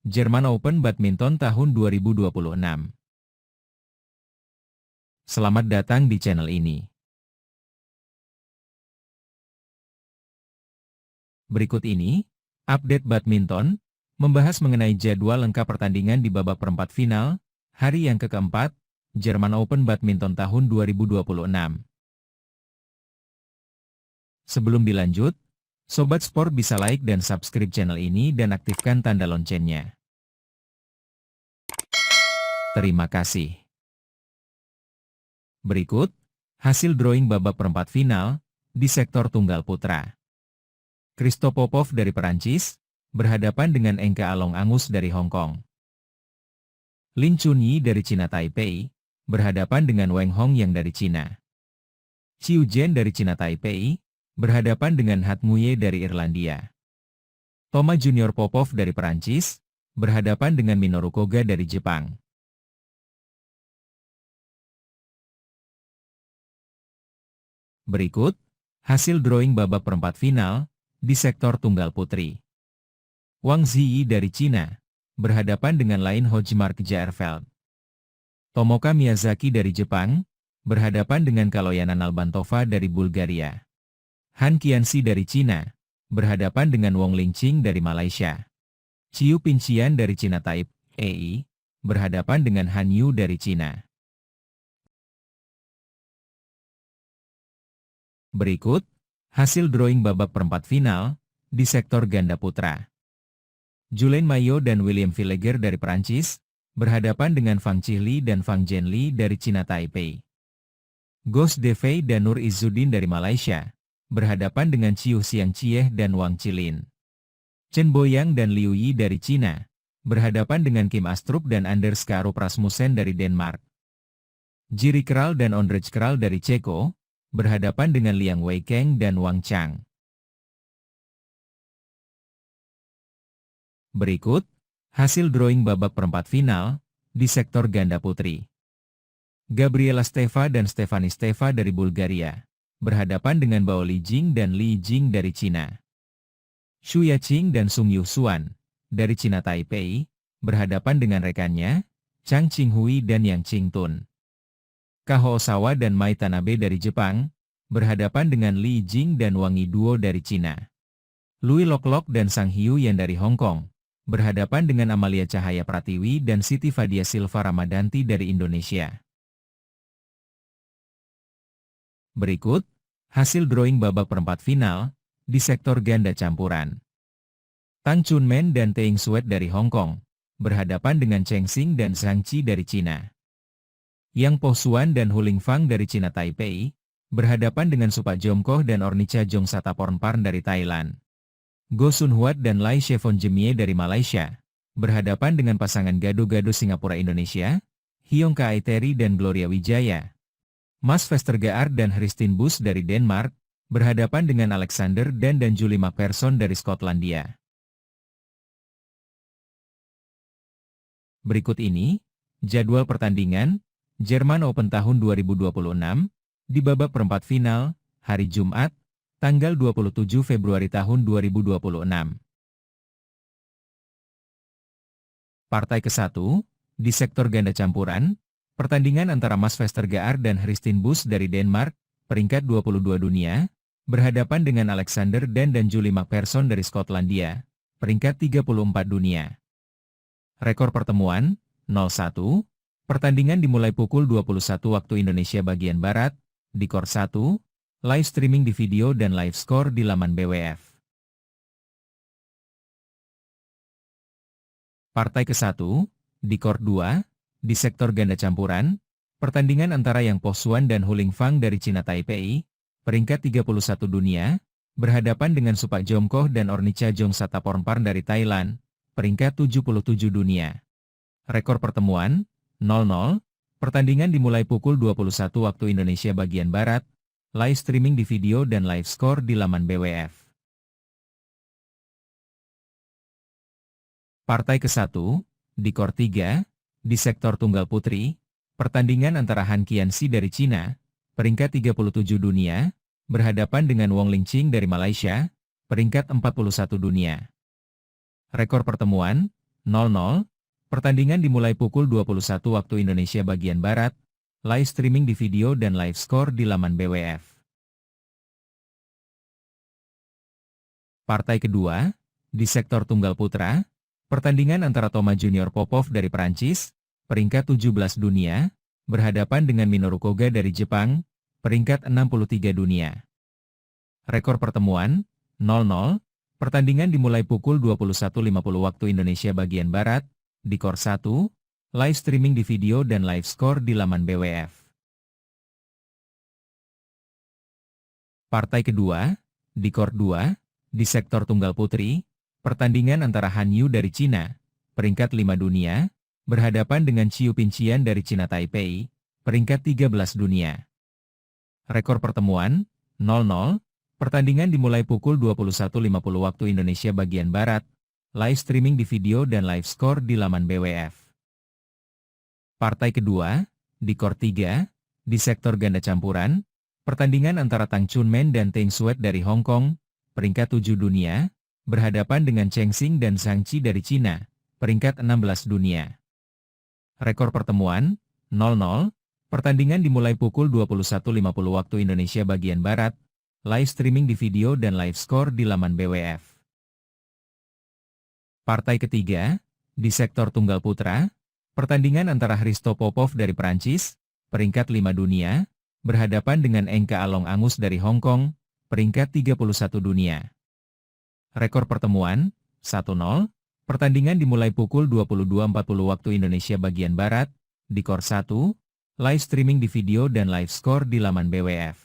Jerman Open Badminton tahun 2026. Selamat datang di channel ini. Berikut ini, update badminton, membahas mengenai jadwal lengkap pertandingan di babak perempat final, hari yang keempat, Jerman Open Badminton tahun 2026. Sebelum dilanjut, Sobat Sport bisa like dan subscribe channel ini dan aktifkan tanda loncengnya. Terima kasih. Berikut, hasil drawing babak perempat final, di sektor tunggal putra. Christophe Popov dari Perancis, berhadapan dengan Engka Along Angus dari Hong Kong. Lin Chunyi dari Cina Taipei, berhadapan dengan Wang Hongyang dari Cina. Qiu Jian dari Cina Taipei, berhadapan dengan Han Nguyen dari Irlandia. Thomas Junior Popov dari Perancis, berhadapan dengan Minoru Koga dari Jepang. Berikut, hasil drawing babak perempat final, di sektor tunggal putri. Wang Ziyi dari Cina, berhadapan dengan Lain Hojmark Jaerveld. Tomoka Miyazaki dari Jepang, berhadapan dengan Kaloyanan Albantova dari Bulgaria. Han Qianxi dari Cina, berhadapan dengan Wong Lingqing dari Malaysia. Qiu Pinqian dari Cina Taipei, berhadapan dengan Han Yu dari Cina. Berikut, hasil drawing babak perempat final, di sektor ganda putra. Julien Mayo dan William Villager dari Perancis, berhadapan dengan Fang Chihli dan Fang Zhenli dari Cina Taipei. Ghost Devey dan Nur Izzuddin dari Malaysia, berhadapan dengan Chiu Xiang Chieh dan Wang Qilin. Chen Boyang dan Liu Yi dari Cina, berhadapan dengan Kim Astrup dan Anders Karup Rasmussen dari Denmark. Jiri Kral dan Ondrej Kral dari Ceko, berhadapan dengan Liang Weikeng dan Wang Chang. Berikut, hasil drawing babak perempat final, di sektor ganda putri. Gabriela Steva dan Stefani Steva dari Bulgaria, berhadapan dengan Bao Lijing dan Li Jing dari Cina. Xu Yaqing dan Sung Yu Xuan, dari Cina Taipei, berhadapan dengan rekannya, Chang Qinghui dan Yang Qingtun. Kaho Osawa dan Mai Tanabe dari Jepang, berhadapan dengan Li Jing dan Wang Yiduo dari Cina. Lui Loklok dan Sang Hiu-yan dari Hong Kong, berhadapan dengan Amalia Cahaya Pratiwi dan Siti Fadia Silva Ramadanti dari Indonesia. Berikut, hasil drawing babak perempat final, di sektor ganda campuran. Tang Chunmen dan Teng Suet dari Hong Kong, berhadapan dengan Cheng Xing dan Zhang Qi dari Cina. Yang Po Xuan dan Hu Lingfang dari Cina Taipei, berhadapan dengan Supak Jomkoh dan Ornica Jongsatapornparn dari Thailand. Go Sun Huat dan Lai Chevon Jemie dari Malaysia, berhadapan dengan pasangan Gado-Gado Singapura Indonesia, Hyong Ka Aiteri dan Gloria Wijaya. Mas Vestergaard dan Christine Busch dari Denmark, berhadapan dengan Alexander dan Julie McPherson dari Skotlandia. Berikut ini, jadwal pertandingan, Jerman Open tahun 2026, di babak perempat final, hari Jumat, tanggal 27 Februari tahun 2026. Partai ke-1, di sektor ganda campuran, pertandingan antara Mas Vestergaard dan Christine Busch dari Denmark, peringkat 22 dunia, berhadapan dengan Alexander dan Julie McPherson dari Skotlandia, peringkat 34 dunia. Rekor pertemuan, 0-1, pertandingan dimulai pukul 21 waktu Indonesia bagian Barat, di Kor 1, live streaming di video dan live score di laman BWF. Partai ke-1, di Kor 2, di sektor ganda campuran, pertandingan antara Yang Po Xuan dan Hu Lingfang dari Cina Taipei, peringkat 31 dunia, berhadapan dengan Supak Jomkoh dan Ornica Jongsatapornparn dari Thailand, peringkat 77 dunia. Rekor pertemuan, 0-0, pertandingan dimulai pukul 21 waktu Indonesia bagian Barat, live streaming di video dan live score di laman BWF. Partai ke-1, di Kor 3, di sektor tunggal putri, pertandingan antara Han Qianxi dari Cina, peringkat 37 dunia, berhadapan dengan Wong Lingqing dari Malaysia, peringkat 41 dunia. Rekor pertemuan, Pertandingan dimulai pukul 21 waktu Indonesia bagian Barat, live streaming di video dan live score di laman BWF. Partai kedua, di sektor tunggal putra, pertandingan antara Thomas Junior Popov dari Perancis, peringkat 17 dunia, berhadapan dengan Minoru Koga dari Jepang, peringkat 63 dunia. Rekor pertemuan, 0-0, pertandingan dimulai pukul 21.50 waktu Indonesia bagian Barat, di Kor 1, live streaming di video dan live score di laman BWF. Partai kedua, di Kor 2, di sektor tunggal putri, pertandingan antara Han Yu dari Cina, peringkat 5 dunia, berhadapan dengan Qiu Pinqian dari Cina Taipei, peringkat 13 dunia. Rekor pertemuan, 0-0, pertandingan dimulai pukul 21.50 waktu Indonesia bagian Barat, live streaming di video dan live score di laman BWF. Partai kedua, di Kor 3, di sektor ganda campuran, pertandingan antara Tang Chunmen dan Teng Suet dari Hong Kong, peringkat 7 dunia, berhadapan dengan Cheng Xing dan Zhang Qi dari Cina, peringkat 16 dunia. Rekor pertemuan, 0-0, pertandingan dimulai pukul 21.50 waktu Indonesia bagian Barat, live streaming di video dan live score di laman BWF. Partai ketiga, di sektor tunggal putra, pertandingan antara Hristo Popov dari Perancis, peringkat 5 dunia, berhadapan dengan Engka Along Angus dari Hong Kong, peringkat 31 dunia. Rekor pertemuan, 1-0, pertandingan dimulai pukul 22.40 waktu Indonesia bagian Barat, di Kor 1, live streaming di video dan live score di laman BWF.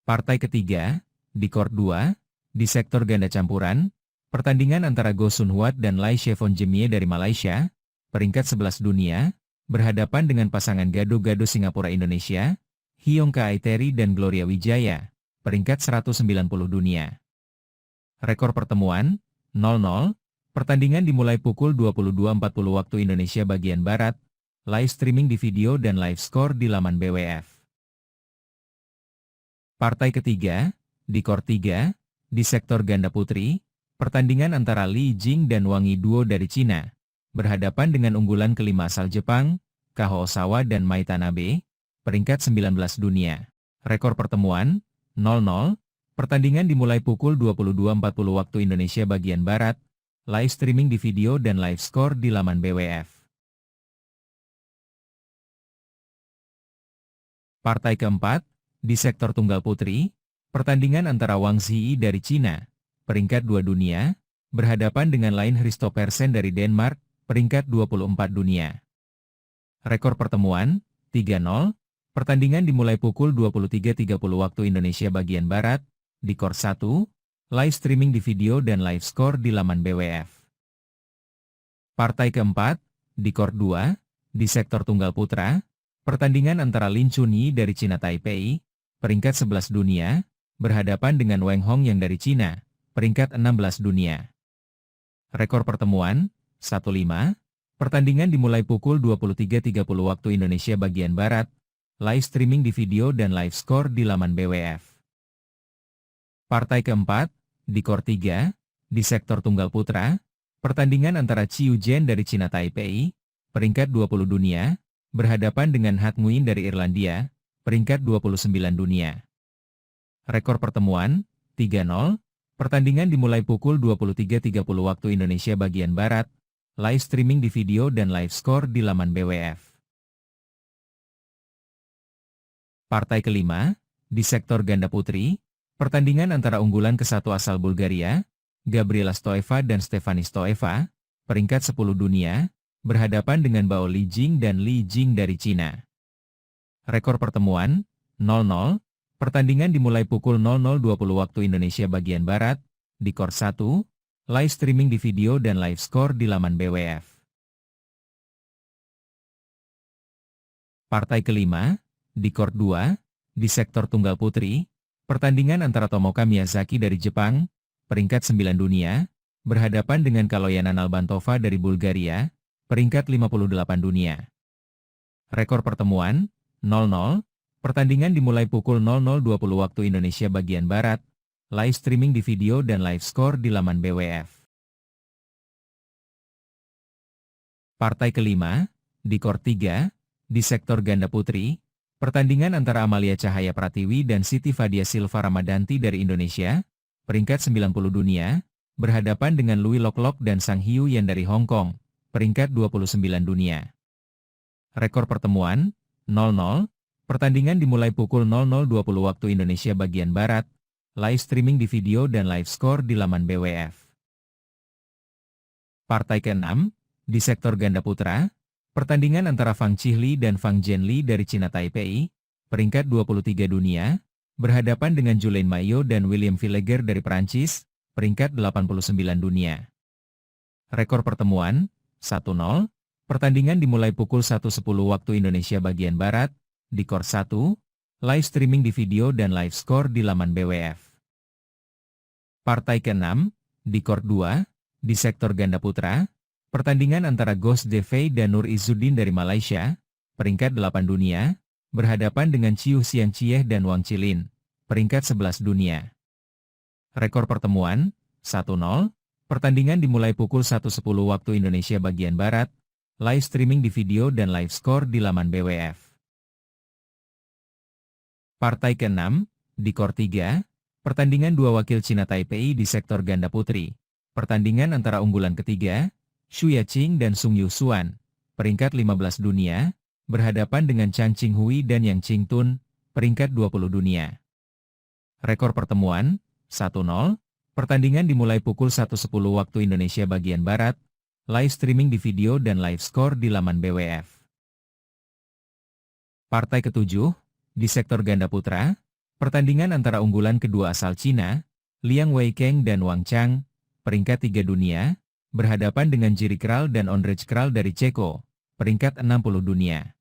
Partai ketiga, di Kor 2, di sektor ganda campuran, pertandingan antara Go Sun Huat dan Lai Chevon Jemie dari Malaysia, peringkat 11 dunia, berhadapan dengan pasangan gado-gado Singapura-Indonesia, Hyongka Aiteri dan Gloria Wijaya, peringkat 190 dunia. Rekor pertemuan, 0-0, pertandingan dimulai pukul 22.40 waktu Indonesia bagian Barat, live streaming di video dan live score di laman BWF. Partai ketiga, di Kor 3, di sektor ganda putri, pertandingan antara Li Jing dan Wang Yi Duo dari Cina, berhadapan dengan unggulan kelima asal Jepang, Kaho Osawa dan Mai Tanabe, peringkat 19 dunia. Rekor pertemuan, 0-0, pertandingan dimulai pukul 22.40 waktu Indonesia bagian Barat, live streaming di video dan live score di laman BWF. Partai keempat, di sektor tunggal putri, pertandingan antara Wang Zhiyi dari Cina, peringkat 2 dunia, berhadapan dengan Lain Christophersen dari Denmark, peringkat 24 dunia. Rekor pertemuan, 3-0, pertandingan dimulai pukul 23.30 waktu Indonesia bagian Barat, di Kor 1, live streaming di video dan live score di laman BWF. Partai keempat, di Kor 2, di sektor tunggal putra, pertandingan antara Lin Chunyi dari Cina Taipei, peringkat 11 dunia, berhadapan dengan Wang Hongyang dari Cina, peringkat 16 dunia. Rekor pertemuan, 1-5, pertandingan dimulai pukul 23.30 waktu Indonesia bagian Barat, live streaming di video dan live score di laman BWF. Partai keempat, di Kor 3, di sektor tunggal putra, pertandingan antara Qiu Zhen dari Cina Taipei, peringkat 20 dunia, berhadapan dengan Han Nguyen dari Irlandia, peringkat 29 dunia. Rekor pertemuan, 3-0, pertandingan dimulai pukul 23.30 waktu Indonesia bagian Barat, live streaming di video dan live score di laman BWF. Partai kelima, di sektor ganda putri, pertandingan antara unggulan ke-1 asal Bulgaria, Gabriela Stoeva dan Stefani Stoeva, peringkat 10 dunia, berhadapan dengan Bao Li Jing dan Li Jing dari Cina. Rekor pertemuan, 0-0, pertandingan dimulai pukul 00.20 waktu Indonesia bagian Barat, di Kor 1, live streaming di video dan live score di laman BWF. Partai kelima, di Kor 2, di sektor tunggal putri, pertandingan antara Tomoka Miyazaki dari Jepang, peringkat 9 dunia, berhadapan dengan Kaloyan Albantová dari Bulgaria, peringkat 58 dunia. Rekor pertemuan, 0-0, pertandingan dimulai pukul 00.20 waktu Indonesia bagian Barat, live streaming di video dan live score di laman BWF. Partai kelima, di Kor 3, di sektor ganda putri, pertandingan antara Amalia Cahaya Pratiwi dan Siti Fadia Silva Ramadanti dari Indonesia, peringkat 90 dunia, berhadapan dengan Louis Loklok dan Sang Hiu Yan dari Hong Kong, peringkat 29 dunia. Rekor pertemuan, 0-0, pertandingan dimulai pukul 00.20 waktu Indonesia bagian Barat, live streaming di video dan live score di laman BWF. Partai ke-6, di sektor ganda putra, pertandingan antara Fang Chihli dan Fang Zhenli dari Cina Taipei, peringkat 23 dunia, berhadapan dengan Julain Mayo dan William Villager dari Perancis, peringkat 89 dunia. Rekor pertemuan, 1-0, pertandingan dimulai pukul 1.10 waktu Indonesia bagian Barat, di Kor 1, live streaming di video dan live score di laman BWF. Partai ke-6, di Kor 2, di sektor ganda putra, pertandingan antara Ghost Devey dan Nur Izzuddin dari Malaysia, peringkat 8 dunia, berhadapan dengan Chiu Xian Chieh dan Wang Chilin, peringkat 11 dunia. Rekor pertemuan, 1-0, pertandingan dimulai pukul 1.10 waktu Indonesia bagian Barat, live streaming di video dan live score di laman BWF. Partai ke-6, di Kor 3, pertandingan dua wakil Cina Taipei di sektor ganda putri, pertandingan antara unggulan ketiga, Xu Yaqing dan Sung Yu Xuan, peringkat 15 dunia, berhadapan dengan Chang Qinghui dan Yang Qingtun, peringkat 20 dunia. Rekor pertemuan, 1-0, pertandingan dimulai pukul 1.10 waktu Indonesia bagian Barat, live streaming di video dan live score di laman BWF. Partai ke-7, di sektor ganda putra, pertandingan antara unggulan kedua asal Cina, Liang Weikeng dan Wang Chang, peringkat 3 dunia, berhadapan dengan Jiří Král dan Ondřej Král dari Ceko, peringkat 60 dunia.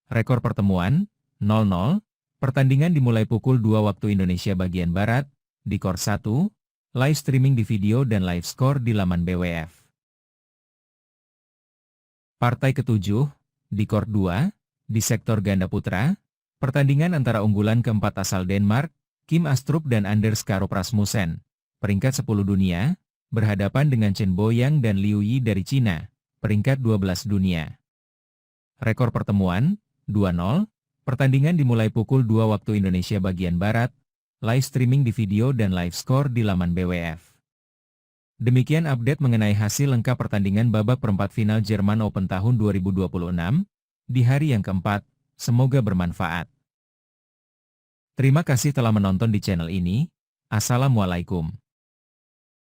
Rekor pertemuan, 0-0, pertandingan dimulai pukul 2 waktu Indonesia bagian Barat, di Kor 1, live streaming di video dan live score di laman BWF. Partai ke-7, di Kor 2, di sektor ganda putra, pertandingan antara unggulan keempat asal Denmark, Kim Astrup dan Anders Karup Rasmussen, peringkat 10 dunia, berhadapan dengan Chen Boyang dan Liu Yi dari Cina, peringkat 12 dunia. Rekor pertemuan, 2-0, pertandingan dimulai pukul 2 waktu Indonesia bagian Barat, live streaming di video dan live score di laman BWF. Demikian update mengenai hasil lengkap pertandingan babak perempat final Jerman Open tahun 2026, di hari yang keempat, semoga bermanfaat. Terima kasih telah menonton di channel ini. Assalamualaikum.